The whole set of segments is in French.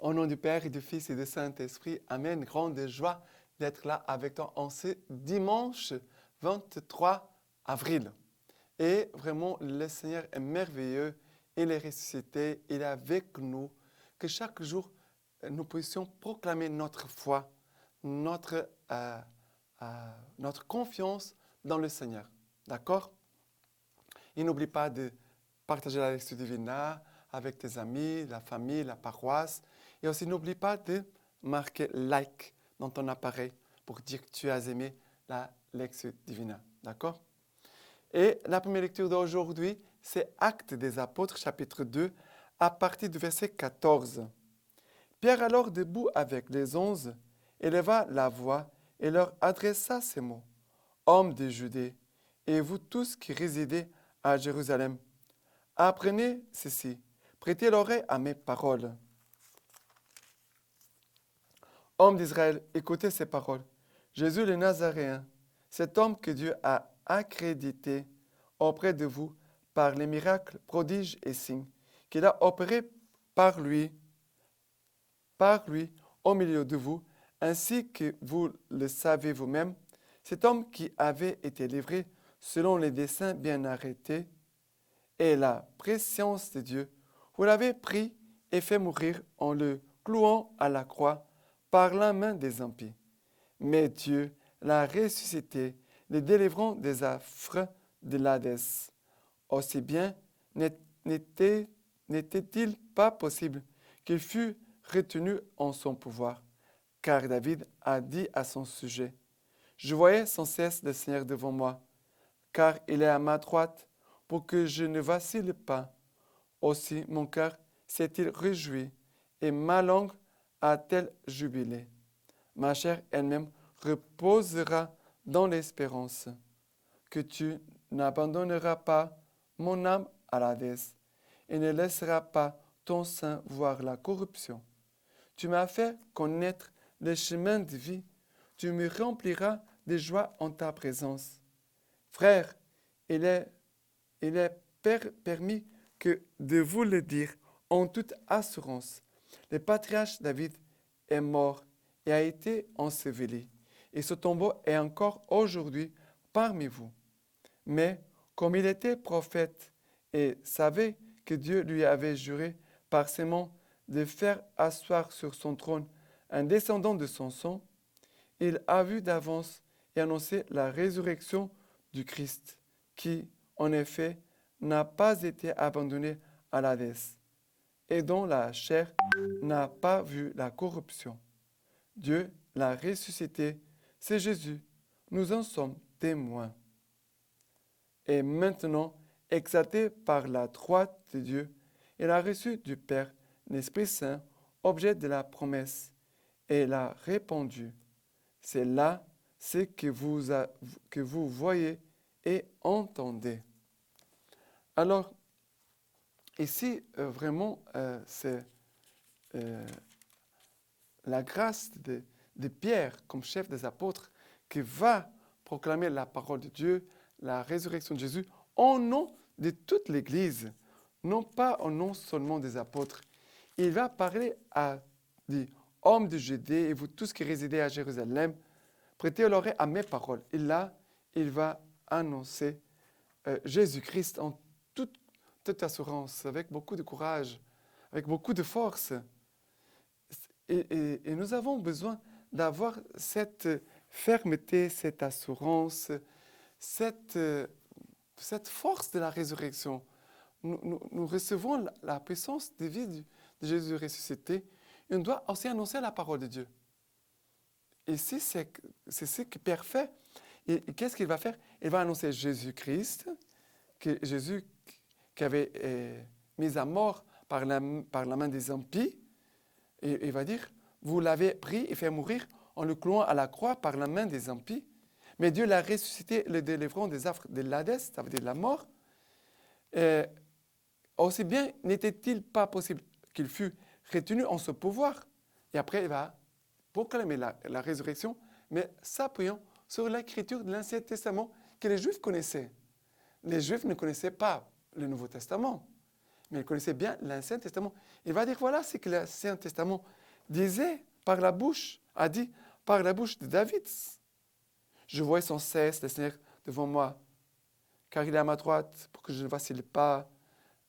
Au nom du Père et du Fils et du Saint-Esprit, Amen. Grande joie d'être là avec toi en ce dimanche 23 avril. Et vraiment, le Seigneur est merveilleux. Il est ressuscité, il est avec nous. Que chaque jour, nous puissions proclamer notre foi, notre confiance dans le Seigneur. D'accord? Et n'oublie pas de partager la lecture divine avec tes amis, la famille, la paroisse. Et aussi, n'oublie pas de marquer like dans ton appareil pour dire que tu as aimé la lecture divine. D'accord? Et la première lecture d'aujourd'hui, c'est Actes des Apôtres, chapitre 2, à partir du verset 14. Pierre, alors debout avec les 11, éleva la voix et leur adressa ces mots. Hommes de Judée, et vous tous qui résidez à Jérusalem, apprenez ceci, prêtez l'oreille à mes paroles. Hommes d'Israël, écoutez ces paroles. Jésus le Nazaréen, cet homme que Dieu a accrédité auprès de vous par les miracles, prodiges et signes qu'il a opérés par lui au milieu de vous, ainsi que vous le savez vous-même, cet homme qui avait été livré selon les desseins bien arrêtés et la préscience de Dieu, vous l'avez pris et fait mourir en le clouant à la croix par la main des impies. Mais Dieu l'a ressuscité, le délivrant des affres de l'Hadès. Aussi bien n'était-il pas possible qu'il fût retenu en son pouvoir, car David a dit à son sujet, « Je voyais sans cesse le Seigneur devant moi, car il est à ma droite, pour que je ne vacille pas. Aussi mon cœur s'est-il réjoui, et ma langue a-t-elle jubilé. Ma chair elle-même reposera dans l'espérance, que tu n'abandonneras pas mon âme à l'Hadès, et ne laisseras pas ton sein voir la corruption. Tu m'as fait connaître le chemin de vie, tu me rempliras de joie en ta présence. Frères, il est permis que de vous le dire en toute assurance. Le patriarche David est mort et a été enseveli, et ce tombeau est encore aujourd'hui parmi vous. Mais comme il était prophète et savait que Dieu lui avait juré par ses mains de faire asseoir sur son trône un descendant de son sang, il a vu d'avance et annoncé la résurrection du Christ, qui, en effet, n'a pas été abandonné à l'Hadès, et dont la chair n'a pas vu la corruption. Dieu l'a ressuscité, c'est Jésus, nous en sommes témoins. Et maintenant, exalté par la droite de Dieu, il a reçu du Père l'Esprit Saint, objet de la promesse, et l'a répandu. C'est là ce que vous voyez et entendez. Alors, ici, vraiment, c'est la grâce de Pierre comme chef des apôtres qui va proclamer la parole de Dieu, la résurrection de Jésus, au nom de toute l'Église, non pas au nom seulement des apôtres. Il va parler à des hommes de Judée et vous tous qui résidez à Jérusalem, prêtez l'oreille à mes paroles. Et là, il va annoncer Jésus-Christ en toute assurance, avec beaucoup de courage, avec beaucoup de force. Et nous avons besoin d'avoir cette fermeté, cette assurance, cette force de la résurrection. Nous recevons la puissance de vie de Jésus ressuscité. Et on doit aussi annoncer la parole de Dieu. Et ici, c'est ce que Pierre fait. Et qu'est-ce qu'il va faire? Il va annoncer Jésus-Christ, que Jésus qui avait mis à mort par la main des impies. Et il va dire, vous l'avez pris et fait mourir en le clouant à la croix par la main des impies. Mais Dieu l'a ressuscité, le délivrant des affres de l'Hadès, ça veut dire la mort. Aussi bien n'était-il pas possible qu'il fût retenu en ce pouvoir. Et après, il va proclamer la résurrection, mais s'appuyant sur l'écriture de l'Ancien Testament que les Juifs connaissaient. Les Juifs ne connaissaient pas le Nouveau Testament. mais il connaissait bien l'Ancien Testament. Il va dire, voilà ce que l'Ancien Testament disait par la bouche, a dit par la bouche de David. Je vois sans cesse le Seigneur devant moi, car il est à ma droite pour que je ne vacille pas.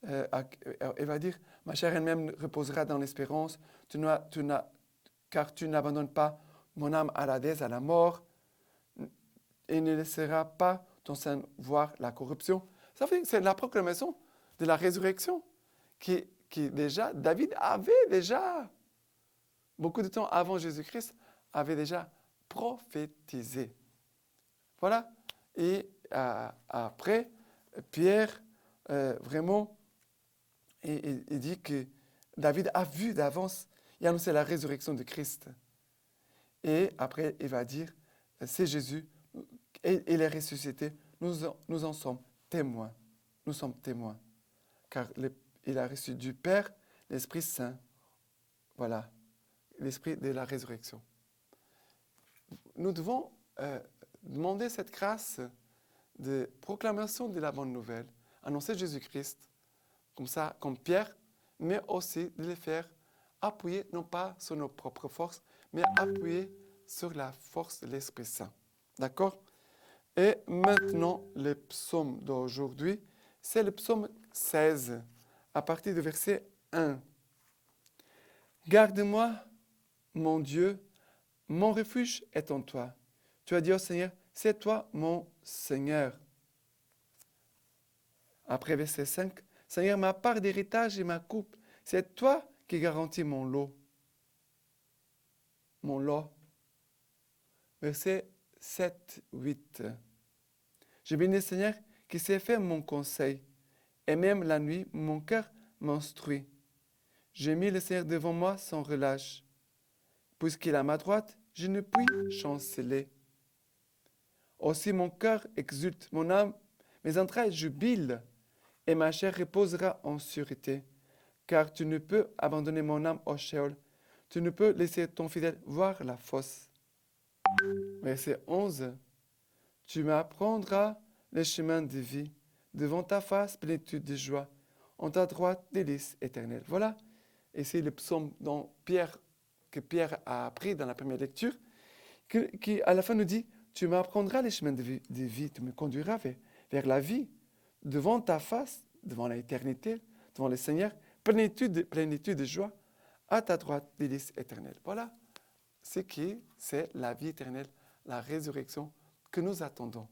Il va dire, ma chair elle-même reposera dans l'espérance, car tu n'abandonnes pas mon âme à l'Hadès, à la mort, et ne laisseras pas ton sein voir la corruption. Ça fait que c'est la proclamation de la résurrection qui déjà, David avait déjà, beaucoup de temps avant Jésus-Christ, avait déjà prophétisé. Voilà. Et après, Pierre, vraiment, il dit que David a vu d'avance et annoncé la résurrection de Christ. Et après, il va dire, c'est Jésus, et il est ressuscité. Nous en sommes témoins. Nous sommes témoins. Car il a reçu du Père l'Esprit Saint. Voilà, l'Esprit de la résurrection. Nous devons demander cette grâce de proclamation de la bonne nouvelle, annoncer Jésus-Christ, comme ça, comme Pierre, mais aussi de le faire appuyer non pas sur nos propres forces, mais appuyer sur la force de l'Esprit Saint. D'accord? Et maintenant, le psaume d'aujourd'hui, c'est le psaume 16, à partir du verset 1. Garde-moi, mon Dieu, mon refuge est en toi. Tu as dit au Seigneur, c'est toi mon Seigneur. Après verset 5, Seigneur, ma part d'héritage et ma coupe, c'est toi qui garantis mon lot. Mon lot. Verset 7, 8. Je bénis le Seigneur qui s'est fait mon conseil, et même la nuit, mon cœur m'instruit. J'ai mis le Seigneur devant moi sans relâche. Puisqu'il est à ma droite, je ne puis chanceler. Aussi mon cœur exulte, mon âme, mes entrailles jubilent, et ma chair reposera en sûreté. Car tu ne peux abandonner mon âme au Sheol, tu ne peux laisser ton fidèle voir la fosse. Verset 11. Tu m'apprendras les chemins de vie, devant ta face plénitude de joie, en ta droite délices éternelles. Voilà, et c'est le psaume que Pierre a appris dans la première lecture, qui à la fin nous dit, tu m'apprendras les chemins de vie, tu me conduiras vers la vie, devant ta face, devant l'éternité, devant le Seigneur, plénitude de joie, à ta droite délices éternelles. Voilà, c'est la vie éternelle, la résurrection que nous attendons.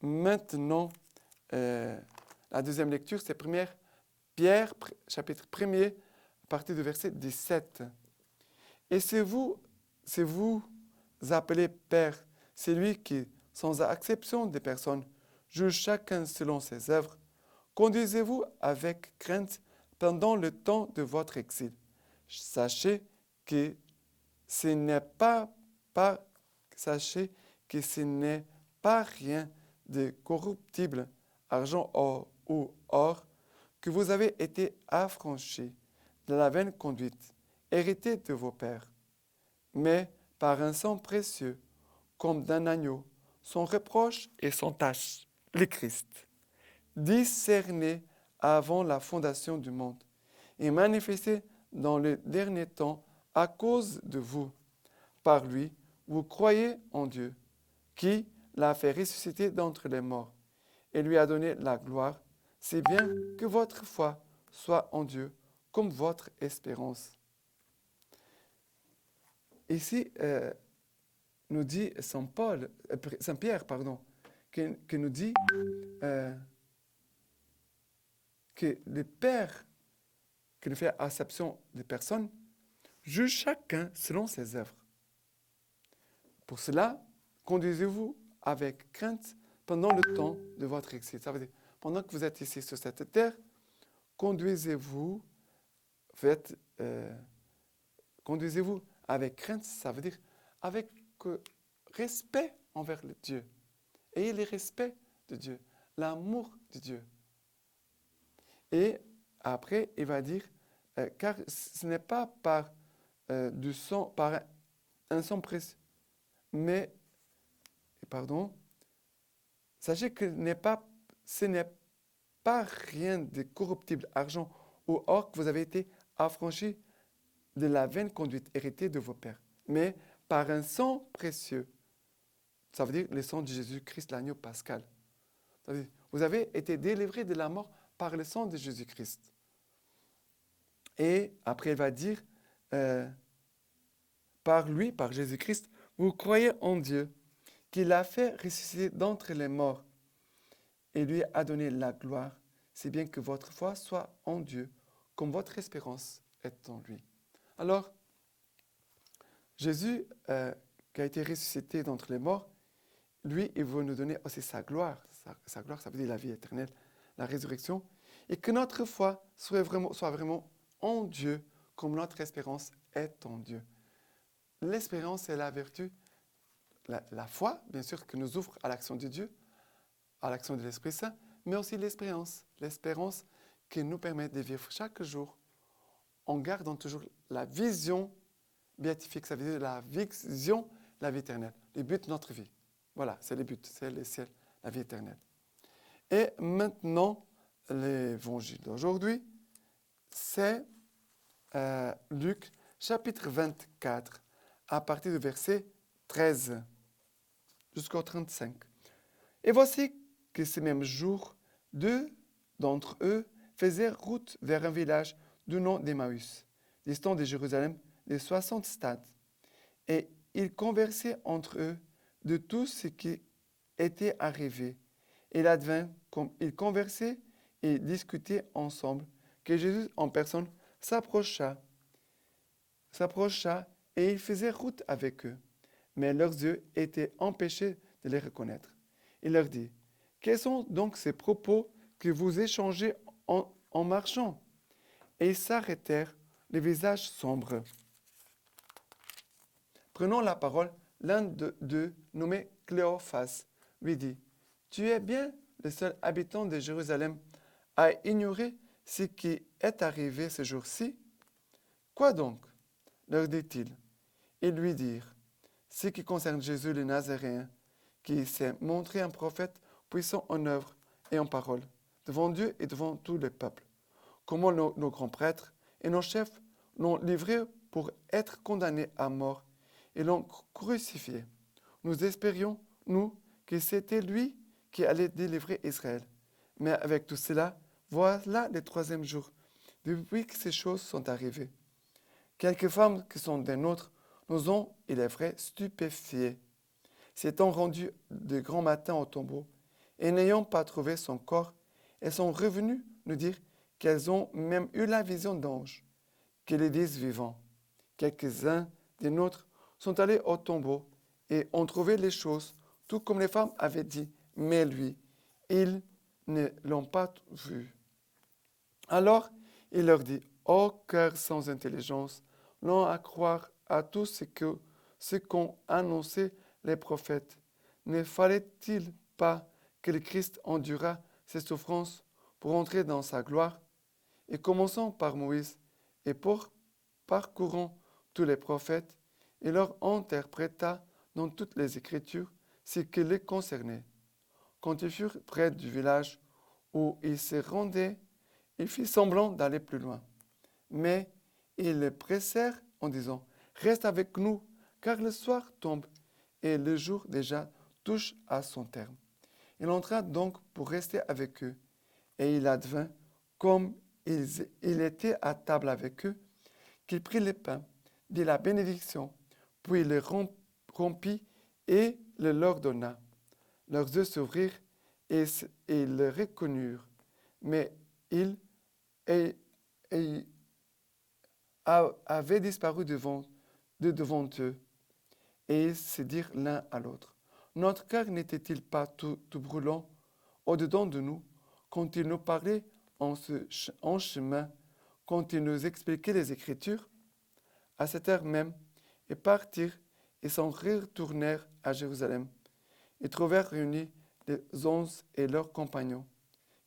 Maintenant, la deuxième lecture, c'est 1 Pierre, chapitre 1er, à partir du verset 17. Et c'est vous appelez Père, c'est lui qui, sans acception des personnes, juge chacun selon ses œuvres. Conduisez-vous avec crainte pendant le temps de votre exil. Sachez que ce n'est pas rien de corruptible, argent ou or, que vous avez été affranchis de la vaine conduite, hérité de vos pères, mais par un sang précieux, comme d'un agneau, sans reproche et sans tache, le Christ, discerné avant la fondation du monde, et manifesté dans le dernier temps à cause de vous. Par lui, vous croyez en Dieu, qui l'a fait ressusciter d'entre les morts, et lui a donné la gloire, si bien que votre foi soit en Dieu comme votre espérance. Ici, nous dit Saint Pierre, qui nous dit que le Père, qui ne fait acception des personnes, juge chacun selon ses œuvres. Pour cela, conduisez-vous avec crainte pendant le temps de votre exil. Ça veut dire, pendant que vous êtes ici sur cette terre, conduisez-vous avec crainte, ça veut dire avec respect envers le Dieu. Ayez le respect de Dieu, l'amour de Dieu. Et après, il va dire, car ce n'est pas par du sang, par un sang précieux, mais, sachez que ce n'est par rien de corruptible, argent ou or, que vous avez été affranchis de la vaine conduite héritée de vos pères, mais par un sang précieux. Ça veut dire le sang de Jésus-Christ, l'agneau pascal. Ça veut dire, vous avez été délivrés de la mort par le sang de Jésus-Christ. Et après, il va dire, par lui, par Jésus-Christ, vous croyez en Dieu, qui l'a fait ressusciter d'entre les morts et lui a donné la gloire, si bien que votre foi soit en Dieu, comme votre espérance est en lui. Alors, Jésus, qui a été ressuscité d'entre les morts, lui, il veut nous donner aussi sa gloire. Sa gloire, ça veut dire la vie éternelle, la résurrection. Et que notre foi soit vraiment en Dieu, comme notre espérance est en Dieu. L'espérance est la vertu, la foi, bien sûr, que nous ouvre à l'action de Dieu, à l'action de l'Esprit Saint, mais aussi l'espérance. L'espérance qui nous permet de vivre chaque jour en gardant toujours la vision béatifique, ça veut dire la vision, la vie éternelle, le but de notre vie. Voilà, c'est le but, c'est le ciel, la vie éternelle. Et maintenant, l'évangile d'aujourd'hui, c'est Luc chapitre 24, à partir du verset 13 jusqu'au 35. Et voici que ce même jour, 2 d'entre eux faisaient route vers un village du nom d'Emmaüs, distant de Jérusalem de 60 stades. Et ils conversaient entre eux de tout ce qui était arrivé. Il advint, comme ils conversaient et discutaient ensemble, que Jésus en personne s'approcha et il faisait route avec eux. Mais leurs yeux étaient empêchés de les reconnaître. Il leur dit, « Quels sont donc ces propos que vous échangez en marchant ?» Et ils s'arrêtèrent, les visages sombres. Prenant la parole, l'un d'eux, nommé Cléophas, lui dit, « Tu es bien le seul habitant de Jérusalem à ignorer ce qui est arrivé ce jour-ci? » « Quoi donc ?» leur dit-il. Ils lui dirent, « Ce qui concerne Jésus le Nazaréen, qui s'est montré un prophète puissant en œuvre et en parole, devant Dieu et devant tout le peuple. Comment nos grands prêtres et nos chefs l'ont livré pour être condamnés à mort et l'ont crucifié. Nous espérions, nous, que c'était lui qui allait délivrer Israël. Mais avec tout cela, voilà le 3e jour, depuis que ces choses sont arrivées. Quelques femmes qui sont des nôtres nous ont, il est vrai, stupéfiés. S'étant rendues de grand matin au tombeau, et n'ayant pas trouvé son corps, elles sont revenues nous dire qu'elles ont même eu la vision d'anges, qui les disent vivants. Quelques-uns des nôtres sont allés au tombeau et ont trouvé les choses, tout comme les femmes avaient dit, mais lui, ils ne l'ont pas vu. Alors il leur dit, ô cœur sans intelligence, non à croire à tout ce qu'ont annoncé les prophètes. Ne fallait-il pas que le Christ endurât ses souffrances pour entrer dans sa gloire? Et commençant par Moïse et parcourant tous les prophètes, il leur interpréta dans toutes les Écritures ce qui les concernait. Quand ils furent près du village où ils se rendaient, il fit semblant d'aller plus loin. Mais ils les pressèrent en disant, « Reste avec nous, car le soir tombe et le jour déjà touche à son terme. » Il entra donc pour rester avec eux, et il advint, comme il était à table avec eux, qu'il prit le pain, dit la bénédiction, puis le rompit et le leur donna. Leurs yeux s'ouvrirent et le reconnurent, mais il avait disparu devant eux, et ils se dirent l'un à l'autre, « Notre cœur n'était-il pas tout brûlant au-dedans de nous, quand il nous parlait en chemin, quand il nous expliquait les Écritures? » À cette heure même, ils partirent et s'en retournèrent à Jérusalem. Ils trouvèrent réunis les 11 et leurs compagnons,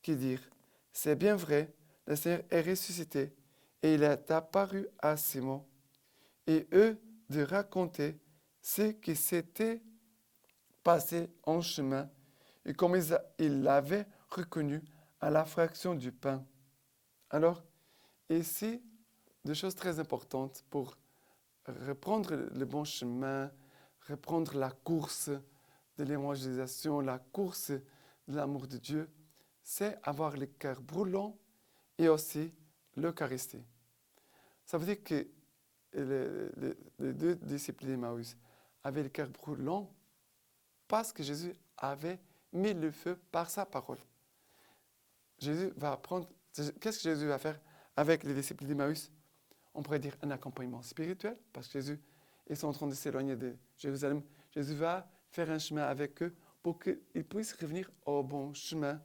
qui dirent, « C'est bien vrai, le Seigneur est ressuscité, et il est apparu à Simon. » Et eux de raconter ce qui s'était passé en chemin, et comme ils l'avaient reconnu à la fraction du pain. Alors, ici, deux choses très importantes pour reprendre le bon chemin, reprendre la course de l'évangélisation, la course de l'amour de Dieu, c'est avoir le cœur brûlant et aussi l'Eucharistie. Ça veut dire que les deux disciples d'Emmaüs avaient le cœur brûlant parce que Jésus avait mis le feu par sa parole. Jésus va apprendre. Qu'est-ce que Jésus va faire avec les disciples d'Emmaüs? On pourrait dire un accompagnement spirituel, parce que Jésus est en train de s'éloigner de Jérusalem. Jésus va faire un chemin avec eux pour qu'ils puissent revenir au bon chemin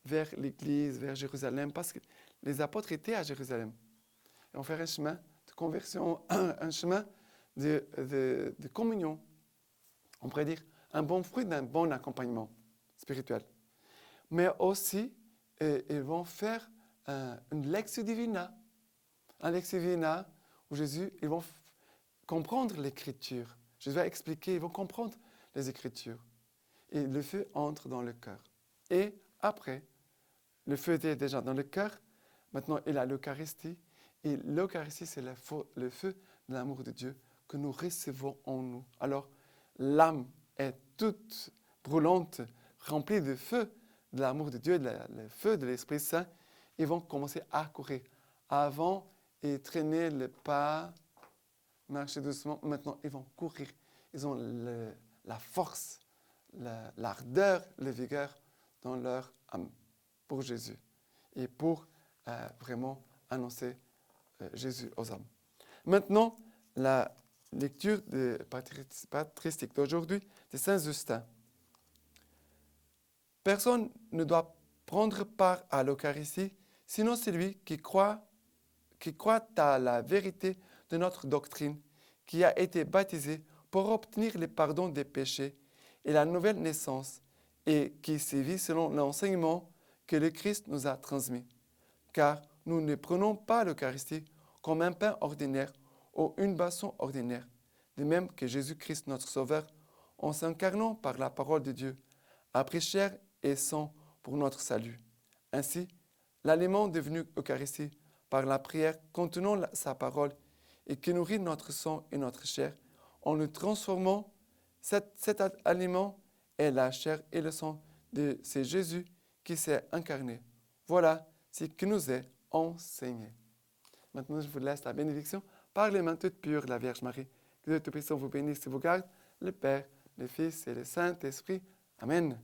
vers l'Église, vers Jérusalem, parce que les apôtres étaient à Jérusalem. Ils vont faire un chemin de conversion, un chemin de communion. On pourrait dire un bon fruit d'un bon accompagnement spirituel. Mais aussi, ils vont faire une lectio divina. Un lectio divina où ils vont comprendre l'Écriture. Jésus va expliquer, ils vont comprendre les Écritures. Et le feu entre dans le cœur. Et après, le feu était déjà dans le cœur. Maintenant, il a l'Eucharistie. Et l'Eucharistie, c'est le feu de l'amour de Dieu que nous recevons en nous. Alors, l'âme est toute brûlante, remplie de feu de l'amour de Dieu, le feu de l'Esprit Saint. Ils vont commencer à courir. Avant, ils traînaient le pas, marchaient doucement. Maintenant, ils vont courir. Ils ont la force, l'ardeur, la vigueur dans leur âme pour Jésus et pour vraiment annoncer Jésus aux hommes. Maintenant, la lecture de patristique d'aujourd'hui de Saint Justin. Personne ne doit prendre part à l'Eucharistie, sinon celui qui croit à la vérité de notre doctrine, qui a été baptisé pour obtenir le pardon des péchés et la nouvelle naissance, et qui sévit selon l'enseignement que le Christ nous a transmis. Car nous ne prenons pas l'Eucharistie comme un pain ordinaire ou une boisson ordinaire, de même que Jésus-Christ notre Sauveur, en s'incarnant par la parole de Dieu, a pris chair et sang pour notre salut. Ainsi, l'aliment devenu Eucharistie par la prière contenant sa parole et qui nourrit notre sang et notre chair, en le transformant, cet aliment est la chair et le sang de ce Jésus qui s'est incarné. Voilà ce qui nous est enseigné. Maintenant, je vous laisse la bénédiction par les mains toutes pures de la Vierge Marie. Que Dieu Tout-Puissant vous bénisse et vous garde, le Père, le Fils et le Saint-Esprit. Amen.